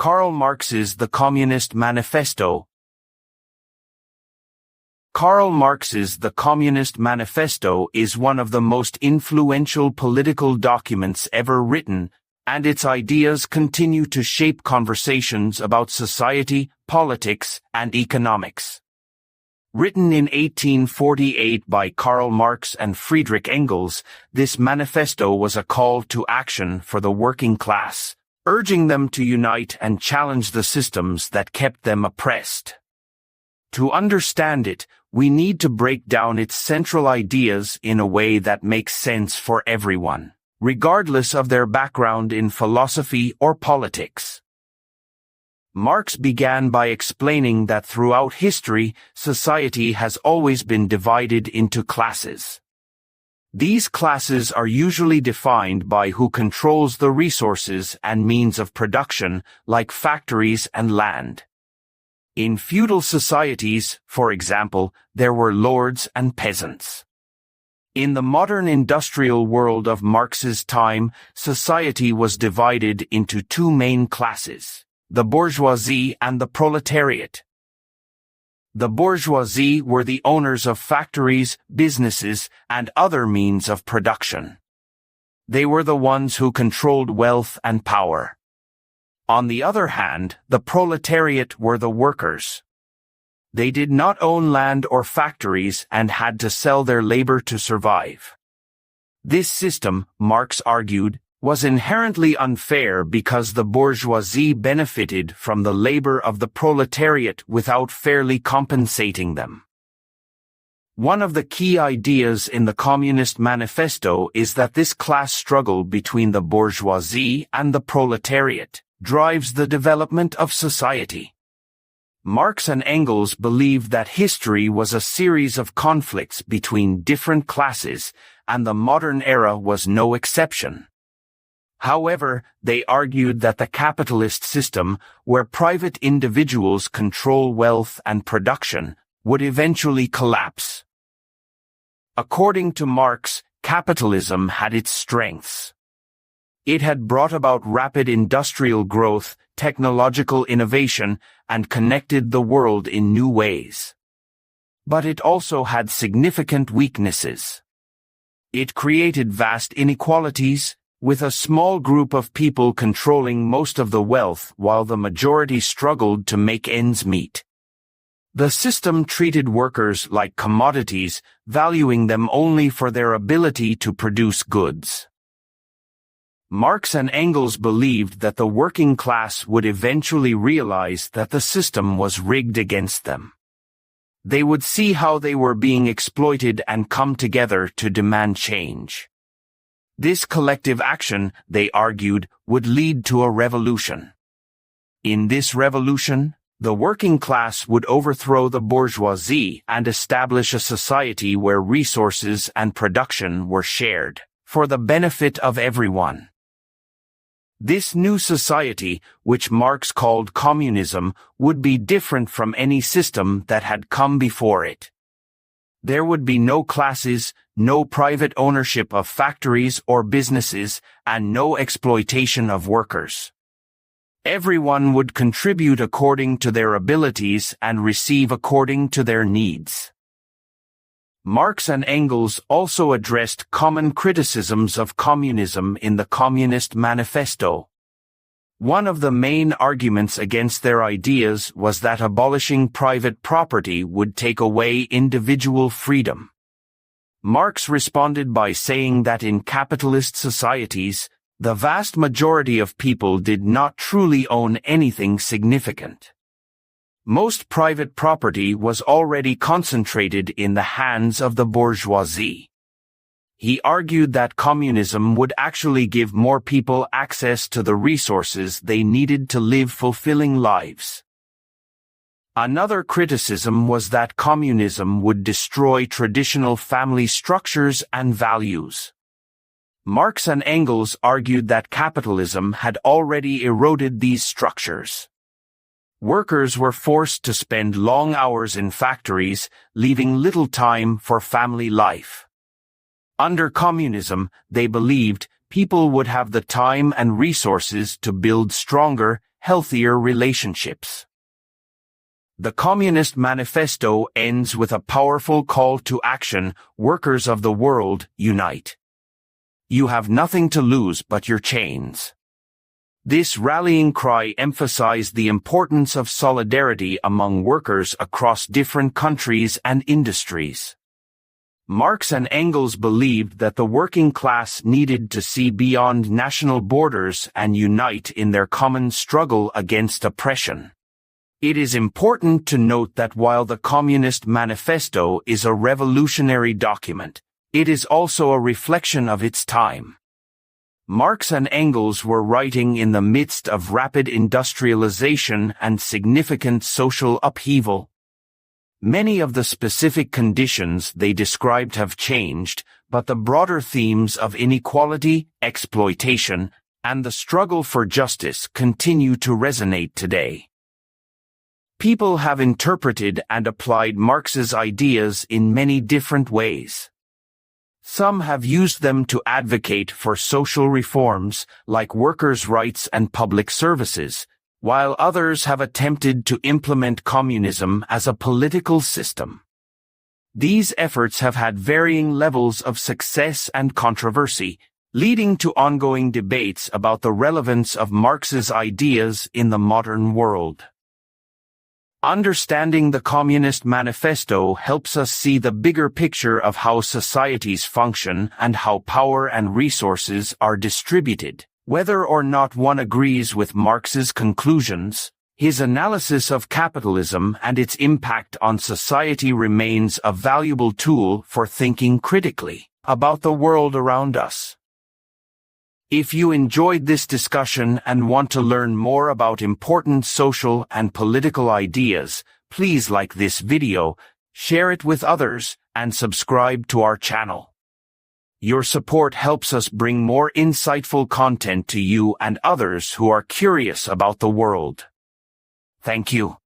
Karl Marx's The Communist Manifesto. Karl Marx's The Communist Manifesto is one of the most influential political documents ever written, and its ideas continue to shape conversations about society, politics, and economics. Written in 1848 by Karl Marx and Friedrich Engels, this manifesto was a call to action for the working class, urging them to unite and challenge the systems that kept them oppressed. To understand it, we need to break down its central ideas in a way that makes sense for everyone, regardless of their background in philosophy or politics. Marx began by explaining that throughout history, society has always been divided into classes. These classes are usually defined by who controls the resources and means of production, like factories and land. In feudal societies, for example, there were lords and peasants. In the modern industrial world of Marx's time, society was divided into two main classes: the bourgeoisie and the proletariat. The bourgeoisie were the owners of factories, businesses, and other means of production. They were the ones who controlled wealth and power. On the other hand, the proletariat were the workers. They did not own land or factories and had to sell their labor to survive. This system, Marx argued, was inherently unfair because the bourgeoisie benefited from the labor of the proletariat without fairly compensating them. One of the key ideas in the Communist Manifesto is that this class struggle between the bourgeoisie and the proletariat drives the development of society. Marx and Engels believed that history was a series of conflicts between different classes, and the modern era was no exception. However, they argued that the capitalist system, where private individuals control wealth and production, would eventually collapse. According to Marx, capitalism had its strengths. It had brought about rapid industrial growth, technological innovation, and connected the world in new ways. But it also had significant weaknesses. It created vast inequalities, with a small group of people controlling most of the wealth while the majority struggled to make ends meet. The system treated workers like commodities, valuing them only for their ability to produce goods. Marx and Engels believed that the working class would eventually realize that the system was rigged against them. They would see how they were being exploited and come together to demand change. This collective action, they argued, would lead to a revolution. In this revolution, the working class would overthrow the bourgeoisie and establish a society where resources and production were shared, for the benefit of everyone. This new society, which Marx called communism, would be different from any system that had come before it. There would be no classes, no private ownership of factories or businesses, and no exploitation of workers. Everyone would contribute according to their abilities and receive according to their needs. Marx and Engels also addressed common criticisms of communism in the Communist Manifesto. One of the main arguments against their ideas was that abolishing private property would take away individual freedom. Marx responded by saying that in capitalist societies, the vast majority of people did not truly own anything significant. Most private property was already concentrated in the hands of the bourgeoisie. He argued that communism would actually give more people access to the resources they needed to live fulfilling lives. Another criticism was that communism would destroy traditional family structures and values. Marx and Engels argued that capitalism had already eroded these structures. Workers were forced to spend long hours in factories, leaving little time for family life. Under communism, they believed, people would have the time and resources to build stronger, healthier relationships. The Communist Manifesto ends with a powerful call to action: workers of the world, unite. You have nothing to lose but your chains. This rallying cry emphasized the importance of solidarity among workers across different countries and industries. Marx and Engels believed that the working class needed to see beyond national borders and unite in their common struggle against oppression. It is important to note that while the Communist Manifesto is a revolutionary document, it is also a reflection of its time. Marx and Engels were writing in the midst of rapid industrialization and significant social upheaval. Many of the specific conditions they described have changed, but the broader themes of inequality, exploitation, and the struggle for justice continue to resonate today. People have interpreted and applied Marx's ideas in many different ways. Some have used them to advocate for social reforms, like workers' rights and public services, while others have attempted to implement communism as a political system. These efforts have had varying levels of success and controversy, leading to ongoing debates about the relevance of Marx's ideas in the modern world. Understanding the Communist Manifesto helps us see the bigger picture of how societies function and how power and resources are distributed. Whether or not one agrees with Marx's conclusions, his analysis of capitalism and its impact on society remains a valuable tool for thinking critically about the world around us. If you enjoyed this discussion and want to learn more about important social and political ideas, please like this video, share it with others, and subscribe to our channel. Your support helps us bring more insightful content to you and others who are curious about the world. Thank you.